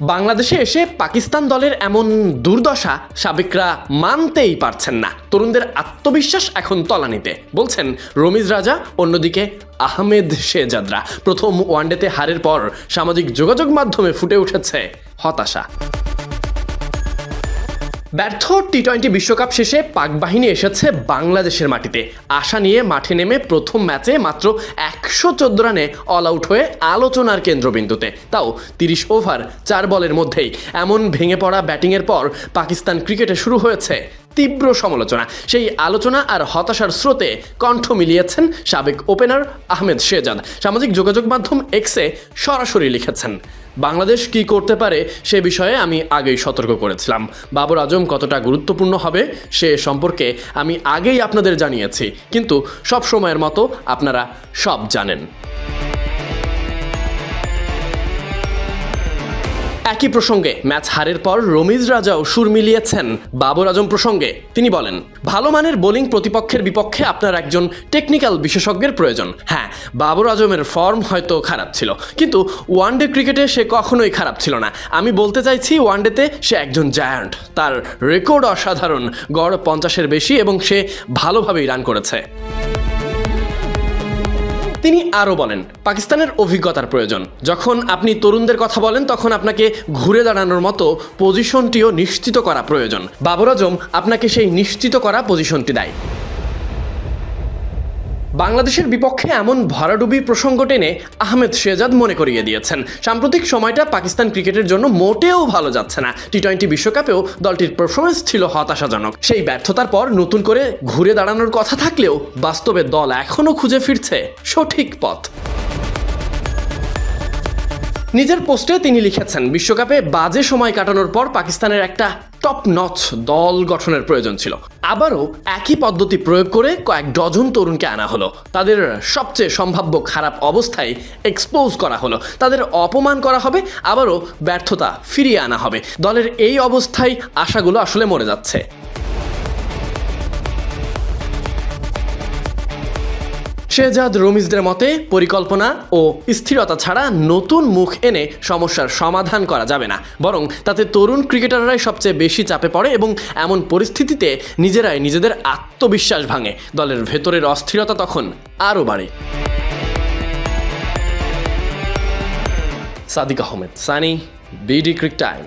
বাংলাদেশে এসে পাকিস্তান দলের এমন দুর্দশা সাবেকরা মানতেই পারছেন না। তরুণদের আত্মবিশ্বাস এখন তলানিতে, বলছেন রমিজ রাজা। অন্যদিকে আহমেদ শেহজাদরা প্রথম ওয়ানডেতে হারের পর সামাজিক যোগাযোগ মাধ্যমে ফুটে উঠেছে হতাশা। ব্যর্থ টি-20 বিশ্বকাপ শেষে পাক বাহিনী এসেছে বাংলাদেশের মাটিতে। আশা নিয়ে মাঠে নেমে প্রথম ম্যাচে মাত্র 114 রানে অল আউট হয়ে আলোচনার কেন্দ্রবিন্দুতে, তাও 30 ওভার 4 বলের মধ্যেই। এমন ভেঙে পড়া ব্যাটিংয়ের পর পাকিস্তান ক্রিকেটে শুরু হয়েছে তীব্র সমালোচনা। সেই আলোচনা আর হতাশার স্রোতে কণ্ঠ মিলিয়েছেন সাবেক ওপেনার আহমেদ শেহজাদ। সামাজিক যোগাযোগ মাধ্যম এক্সে সরাসরি লিখেছেন, বাংলাদেশ কি করতে পারে সে বিষয়ে আমি আগেই সতর্ক করেছিলাম। বাবর আজম কতটা গুরুত্বপূর্ণ হবে সে সম্পর্কে আমি আগেই আপনাদের জানিয়েছি, কিন্তু সব সময়ের মতো আপনারা সব জানেন। একই প্রসঙ্গে ম্যাচ হারের পর রমিজ রাজাও সুর মিলিয়েছেন বাবর আজম প্রসঙ্গে। তিনি বলেন, ভালো মানের বোলিং প্রতিপক্ষের বিপক্ষে আপনার একজন টেকনিক্যাল বিশেষজ্ঞের প্রয়োজন। হ্যাঁ, বাবর আজমের ফর্ম হয়তো খারাপ ছিল, কিন্তু ওয়ানডে ক্রিকেটে সে কখনোই খারাপ ছিল না। আমি বলতে চাইছি, ওয়ানডেতে সে একজন জায়ান্ট। তার রেকর্ড অসাধারণ, গড় 50-এর বেশি এবং সে ভালোভাবেই রান করেছে। তিনি আরও বলেন, পাকিস্তানের অভিজ্ঞতার প্রয়োজন। যখন আপনি তরুণদের কথা বলেন তখন আপনাকে ঘুরে দাঁড়ানোর মতো পজিশনটিও নিশ্চিত করা প্রয়োজন। বাবর আজম আপনাকে সেই নিশ্চিত করা পজিশনটি দেয়। বাংলাদেশের বিপক্ষে এমন ভরাডুবি প্রসঙ্গ টেনে আহমেদ শেহজাদ মনে করিয়ে দিয়েছেন, সাম্প্রতিক সময়টা পাকিস্তান ক্রিকেটের জন্য মোটেও ভালো যাচ্ছে না। টি-20 বিশ্বকাপেও দলটির পারফরমেন্স ছিল হতাশাজনক। সেই ব্যর্থতার পর নতুন করে ঘুরে দাঁড়ানোর কথা থাকলেও বাস্তবে দল এখনও খুঁজে ফিরছে সঠিক পথ। নিজের পোস্টে তিনি লিখেছেন, বিশ্বকাপে বাজে সময় কাটানোর পর পাকিস্তানের একটা টপ নচ দল গঠনের প্রয়োজন ছিল। আবারও একই পদ্ধতি প্রয়োগ করে কয়েক ডজন তরুণকে আনা হলো। তাদের সবচেয়ে সম্ভাব্য খারাপ অবস্থায় এক্সপোজ করা হলো, তাদের অপমান করা হবে, আবারও ব্যর্থতা ফিরিয়ে আনা হবে। দলের এই অবস্থায় আশাগুলো আসলে মরে যাচ্ছে। শেহজাদ রমিজদের মতে, পরিকল্পনা ও স্থিরতা ছাড়া নতুন মুখ এনে সমস্যার সমাধান করা যাবে না, বরং তাতে তরুণ ক্রিকেটাররাই সবচেয়ে বেশি চাপে পড়ে এবং এমন পরিস্থিতিতে নিজেরাই নিজেদের আত্মবিশ্বাস ভাঙে। দলের ভেতরের অস্থিরতা তখন আরও বাড়ে। Sadiq Ahmed, Sunny, BD cric time.